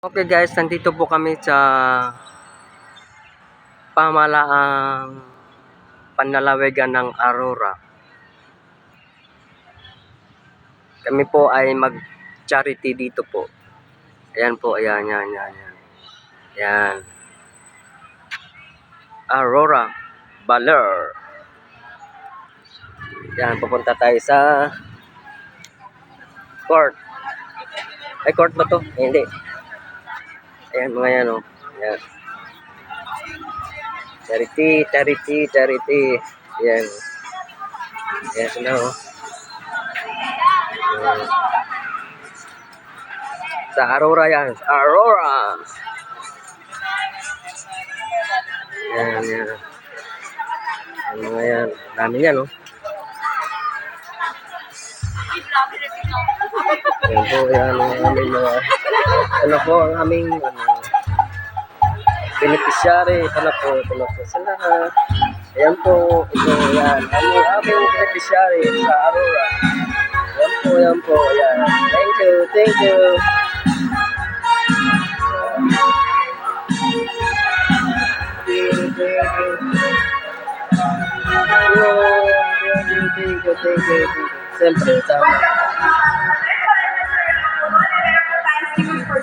Okay guys, nandito po kami sa pamalaang panlalawigan ng Aurora. Kami po ay mag-charity dito po. Ayan po, ayan. Ayan. Aurora, Baler. Ayan, pupunta tayo sa court. Ay, court ba to? Hindi. Ayan, mga yan o. Ayan. Charity. Ayan. Ayan sila o. Sa Aurora yan. Aurora. Ayan. Ang mga yan. Dami yan o. Ayan po, ayan ang aming mga ang aming beneficiary. Ito na po sila. Ayan po, ito yan. Ang aming beneficiary sa Aurora. Ayan po, ayan. Thank you. Thank you. Siyempre, tama.